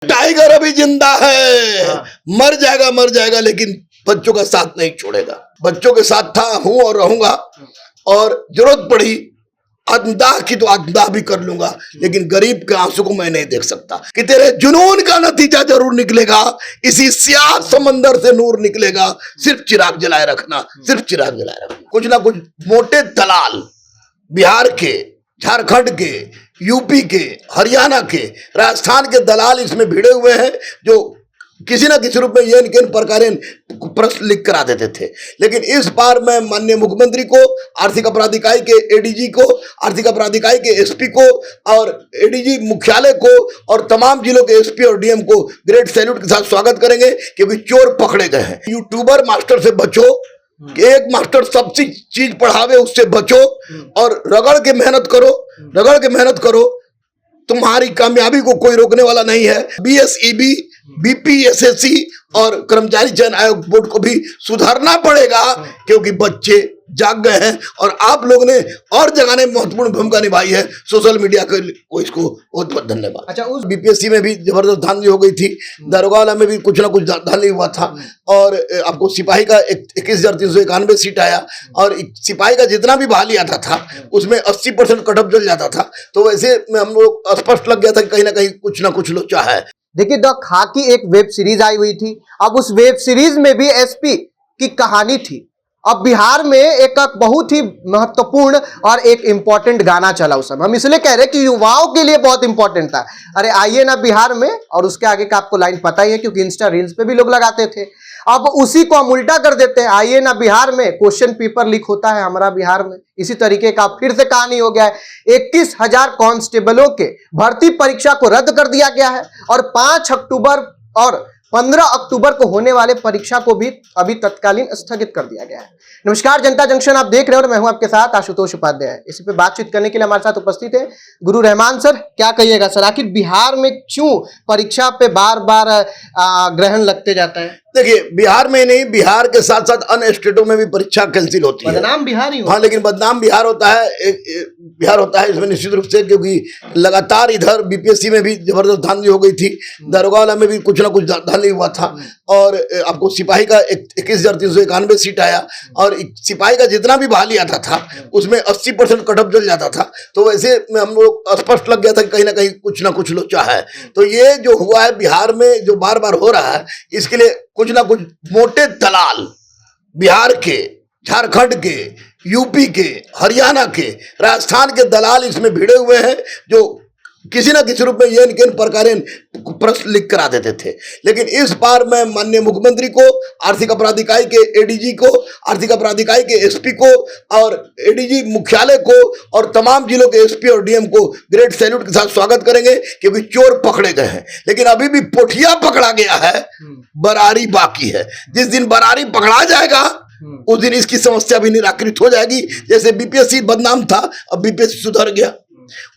Tiger अभी जिंदा है। मर जाएगा लेकिन बच्चों का साथ नहीं छोड़ेगा। बच्चों के साथ था, हूं और रहूंगा, और जरूरत पड़ी अल्लाह की तो अल्लाह भी कर लूंगा, लेकिन गरीब के आंसू को मैं नहीं देख सकता। कि तेरे जुनून का नतीजा जरूर निकलेगा, इसी स्याह समंदर से नूर निकलेगा। सिर्फ चिराग जलाए रखना, सिर्फ चिराग जलाए रखना। कुछ ना कुछ मोटे दलाल बिहार के, झारखंड के, यूपी के, हरियाणा के, राजस्थान के दलाल इसमें भिड़े हुए हैं, जो किसी ना किसी रूप में ये किन प्रकार प्रश्न लिख करा देते थे। लेकिन इस बार मैं माननीय मुख्यमंत्री को, आर्थिक अपराध इकाई के एडीजी को, आर्थिक अपराध इकाई के एसपी को और एडीजी मुख्यालय को और तमाम जिलों के एसपी और डीएम को ग्रेट सैल्यूट के साथ स्वागत करेंगे, क्योंकि चोर पकड़े गए हैं। यूट्यूबर मास्टर से बचो, एक मास्टर सब चीज पढ़ावे उससे बचो, और रगड़ के मेहनत करो। तुम्हारी कामयाबी को कोई रोकने वाला नहीं है। बीएसईबी, बीपीएसएससी और कर्मचारी चयन आयोग बोर्ड को भी सुधारना पड़ेगा, क्योंकि बच्चे जाग गए हैं और आप लोगों ने और जगाने में महत्वपूर्ण भूमिका निभाई है। सोशल मीडिया को इसको बहुत बहुत धन्यवाद। अच्छा, उस बीपीएससी में भी जबरदस्त धांधली हो गई थी, दारोगा वाला में भी कुछ ना कुछ धांधली हुआ था, और आपको सिपाही का 21,391 सीट आया, और सिपाही का जितना भी बहाली आता था उसमें 80% कटअप जल जाता था। तो वैसे में हम लोग स्पष्ट लग गया था कि कहीं ना कहीं कुछ ना कुछ लोचा है। देखिए, द खाकी एक वेब सीरीज आई हुई थी। अब उस वेब सीरीज में भी एसपी की कहानी थी। अब बिहार में एक बहुत ही महत्वपूर्ण और एक इंपॉर्टेंट गाना चला उस समय। हम इसलिए कह रहे हैं कि युवाओं के लिए बहुत इंपॉर्टेंट था। अरे आइए ना बिहार में, और उसके आगे का आपको लाइन पता ही है, क्योंकि इंस्टा रील्स पे भी लोग लगाते थे। अब उसी को हम उल्टा कर देते हैं, आइए ना बिहार में, क्वेश्चन पेपर लीक होता है हमारा बिहार में। इसी तरीके का फिर से कहानी हो गया है। 21,000 कांस्टेबलों के भर्ती परीक्षा को रद्द कर दिया गया है, और 5 अक्टूबर और 15 अक्टूबर को होने वाले परीक्षा को भी अभी तत्कालीन स्थगित कर दिया गया है। नमस्कार, जनता जंक्शन आप देख रहे हो और मैं हूं आपके साथ आशुतोष उपाध्याय। इसी पे बातचीत करने के लिए हमारे साथ उपस्थित है गुरु रहमान सर। क्या कहिएगा सर, आखिर बिहार में क्यों परीक्षा पे बार बार ग्रहण लगते जाता है? देखिए, बिहार में नहीं, बिहार के साथ साथ अन्य स्टेटों में भी परीक्षा कैंसिल होती है। बदनाम बिहार ही हाँ, लेकिन बदनाम बिहार होता है इसमें निश्चित रूप से, क्योंकि लगातार इधर बीपीएससी में भी जबरदस्त धांधली हो गई थी, दारोगा वाला में भी कुछ ना कुछ धांधली हुआ था, और आपको सिपाही का 21,391 सीट आया, और सिपाही का जितना भी बहाली आता था उसमें 80% कटअप जल जाता था। तो वैसे में हम लोग स्पष्ट लग गया था कि कहीं ना कहीं कुछ ना कुछ लोचा है। तो ये जो हुआ है बिहार में, जो बार बार हो रहा है, इसके लिए कुछ ना कुछ मोटे दलाल बिहार के, झारखंड के, यूपी के, हरियाणा के, राजस्थान के दलाल इसमें भिड़े हुए हैं, जो किसी ना किसी रूप में ये किन प्रकार प्रश्न लिख करा देते थे। लेकिन इस बार मैं माननीय मुख्यमंत्री को, आर्थिक अपराध इकाई के एडीजी को, आर्थिक अपराध इकाई के एसपी को और एडीजी मुख्यालय को और तमाम जिलों के एसपी और डीएम को ग्रेट सैल्यूट के साथ स्वागत करेंगे, क्योंकि चोर पकड़े गए हैं। लेकिन अभी भी पोठिया पकड़ा गया है, बरारी बाकी है। जिस दिन बरारी पकड़ा जाएगा उस दिन इसकी समस्या भी निराकृत हो जाएगी। जैसे बीपीएससी बदनाम था, अब बीपीएससी सुधर गया।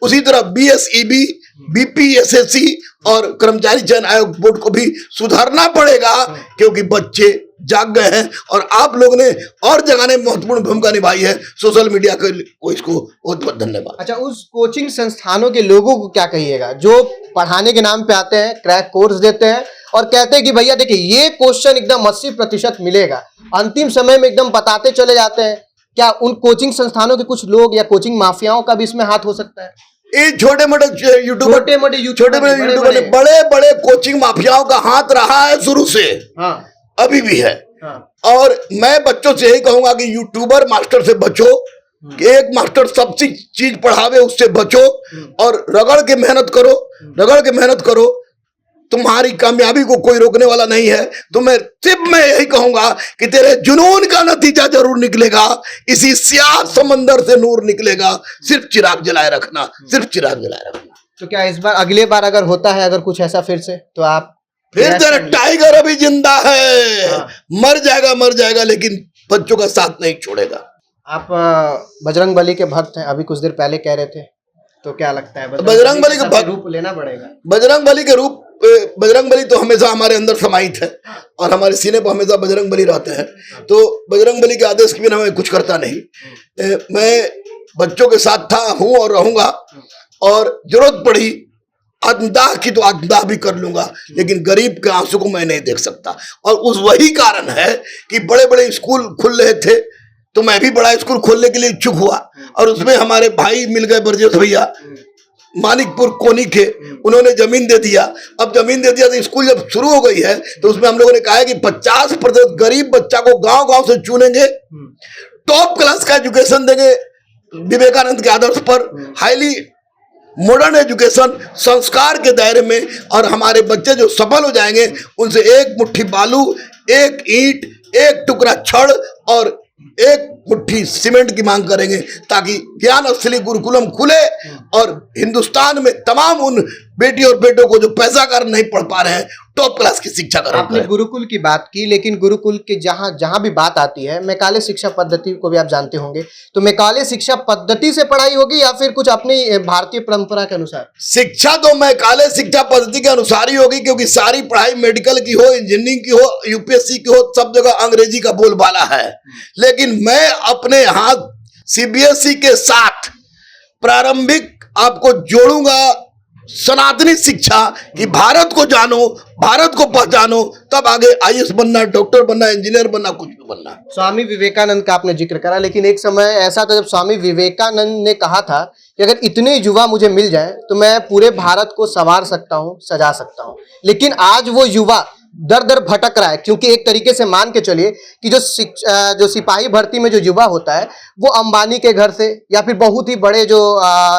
उसी तरह बीएसईबी, बीपीएसएससी और कर्मचारी चयन आयोग बोर्ड को भी सुधारना पड़ेगा, क्योंकि बच्चे जाग गए हैं और आप लोगों ने और जगाने में महत्वपूर्ण भूमिका निभाई है। सोशल मीडिया को इसको बहुत बहुत धन्यवाद। अच्छा, उस कोचिंग संस्थानों के लोगों को क्या कहिएगा जो पढ़ाने के नाम पे आते हैं, क्रैक कोर्स देते हैं और कहते हैं कि भैया देखिए ये क्वेश्चन एकदम 80% मिलेगा, अंतिम समय में एकदम बताते चले जाते हैं। क्या उन कोचिंग संस्थानों के कुछ लोग या कोचिंग माफियाओं का भी इसमें हाथ हो सकता है? ये छोटे मोटे यूट्यूबर, बड़े बड़े कोचिंग माफियाओं का हाथ रहा है शुरू से। हाँ, अभी भी है। हाँ। और मैं बच्चों से यही कहूंगा कि यूट्यूबर मास्टर से बचो, एक मास्टर सब चीज पढ़ावे उससे बचो, और रगड़ के मेहनत करो। तुम्हारी कामयाबी को कोई रोकने वाला नहीं है। तो मैं यही कहूंगा कि तेरे जुनून का नतीजा जरूर निकलेगा, इसी स्याह समंदर से नूर निकलेगा। सिर्फ चिराग जलाए रखना, सिर्फ चिराग जलाए रखना। तो क्या इस बार, अगले बार अगर होता है अगर कुछ ऐसा फिर से, तो आप फिर तेरा टाइगर अभी जिंदा है। मर जाएगा लेकिन बच्चों का साथ नहीं छोड़ेगा। आप बजरंग बली के भक्त हैं, अभी कुछ देर पहले कह रहे थे, तो क्या लगता है बजरंग बली का रूप लेना पड़ेगा? बजरंग बली तो हमेशा हमारे अंदर समाहित है और हमारे सीने पर हमेशा बजरंग बली रहते हैं। तो बजरंग बली के आदेश के बिना मैं कुछ करता नहीं। मैं बच्चों के साथ था, हूं और रहूंगा, और जरूरत पड़ी आत्मदाह की तो आत्मदाह भी कर लूंगा, लेकिन गरीब के आंसू को मैं नहीं देख सकता। और उस वही कारण है कि बड़े बड़े स्कूल खुल रहे थे तो मैं भी बड़ा स्कूल खोलने के लिए इच्छुक हुआ, और उसमें हमारे भाई मिल गए ब्रजेश भैया मानिकपुर कोनी के, उन्होंने जमीन दे दिया। अब जमीन दे दिया तो स्कूल जब शुरू हो गई है तो उसमें हम लोगों ने कहा है कि 50% गरीब बच्चा को गांव गांव से चुनेंगे, टॉप क्लास का एजुकेशन देंगे विवेकानंद के आदर्श पर, हाईली मॉडर्न एजुकेशन संस्कार के दायरे में, और हमारे बच्चे जो सफल हो जाएंगे उनसे एक मुट्ठी बालू, एक ईंट, एक टुकड़ा छड़ और एक मुट्ठी सीमेंट की मांग करेंगे, ताकि ज्ञान असली गुरुकुलम खुले और हिंदुस्तान में तमाम उन बेटी और बेटों को जो पैसा कर नहीं पढ़ पा रहे हैं टॉप क्लास की शिक्षा करें। आपने गुरुकुल की बात की, लेकिन गुरुकुल के जहां भी बात आती है, मैकाले शिक्षा पद्धति को भी आप जानते होंगे, तो मैकाले शिक्षा पद्धति से पढ़ाई होगी या फिर कुछ अपनी भारतीय परंपरा के अनुसार? शिक्षा तो मैकाले शिक्षा पद्धति के अनुसार ही होगी, क्योंकि सारी पढ़ाई मेडिकल की हो, इंजीनियरिंग की हो, यूपीएससी की हो, सब जगह अंग्रेजी का बोलबाला है। लेकिन मैं अपने यहाँ सीबीएसई के साथ प्रारंभिक आपको जोड़ूंगा सनातनी शिक्षा, कि भारत को जानो, भारत को पहचानो, तब आगे आईएएस बनना, डॉक्टर बनना, इंजीनियर बनना, कुछ भी बनना। स्वामी विवेकानंद का आपने जिक्र करा, लेकिन एक समय ऐसा था जब स्वामी विवेकानंद ने कहा था कि अगर इतने युवा मुझे मिल जाए तो मैं पूरे भारत को संवार सकता हूँ, सजा सकता हूँ। लेकिन आज वो युवा दर दर भटक रहा है, क्योंकि एक तरीके से मान के चलिए कि जो सिपाही भर्ती में जो युवा होता है वो अंबानी के घर से या फिर बहुत ही बड़े जो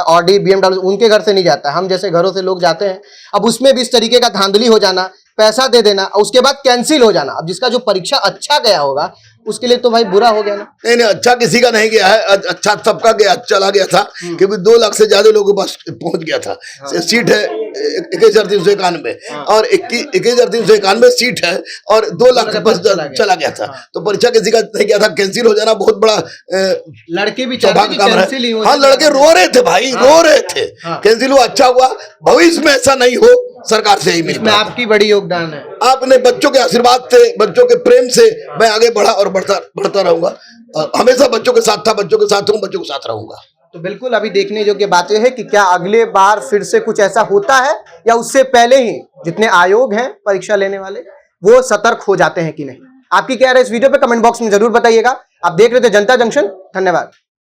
ऑडी BMW उनके घर से नहीं जाता है, हम जैसे घरों से लोग जाते हैं। अब उसमें भी इस तरीके का धांधली हो जाना, पैसा दे देना और उसके बाद कैंसिल हो जाना। अब जिसका जो परीक्षा अच्छा गया होगा उसके लिए तो भाई बुरा हो गया ना। नहीं नहीं, अच्छा किसी का नहीं गया है, अच्छा सबका गया, चला गया था, क्योंकि 2 लाख से ज्यादा लोगों के पास पहुंच गया था। सीट है 21,391 और 21,391 सीट है और 2 लाख के पास चला गया था। तो परीक्षा किसी का नहीं गया था, कैंसिल हो जाना बहुत बड़ा लड़के भी सौभाग्य काम है। हाँ, लड़के रो रहे थे भाई, रो रहे थे, कैंसिल हुआ, अच्छा हुआ। भविष्य में ऐसा नहीं हो, सरकार से ही मिलता है। आपकी बड़ी योगदान है, आपने बच्चों के आशीर्वाद से, बच्चों के प्रेम से मैं आगे बढ़ा और बढ़ता रहूंगा। हमेशा बच्चों के साथ था, बच्चों के साथ हूँ, बच्चों के साथ रहूंगा। तो बिल्कुल अभी देखने योग्य बात यह है कि क्या अगले बार फिर से कुछ ऐसा होता है या उससे पहले ही जितने आयोग हैं परीक्षा लेने वाले वो सतर्क हो जाते हैं कि नहीं। आपकी क्या राय इस वीडियो पे कमेंट बॉक्स में जरूर बताइएगा। आप देख रहे थे जनता जंक्शन, धन्यवाद।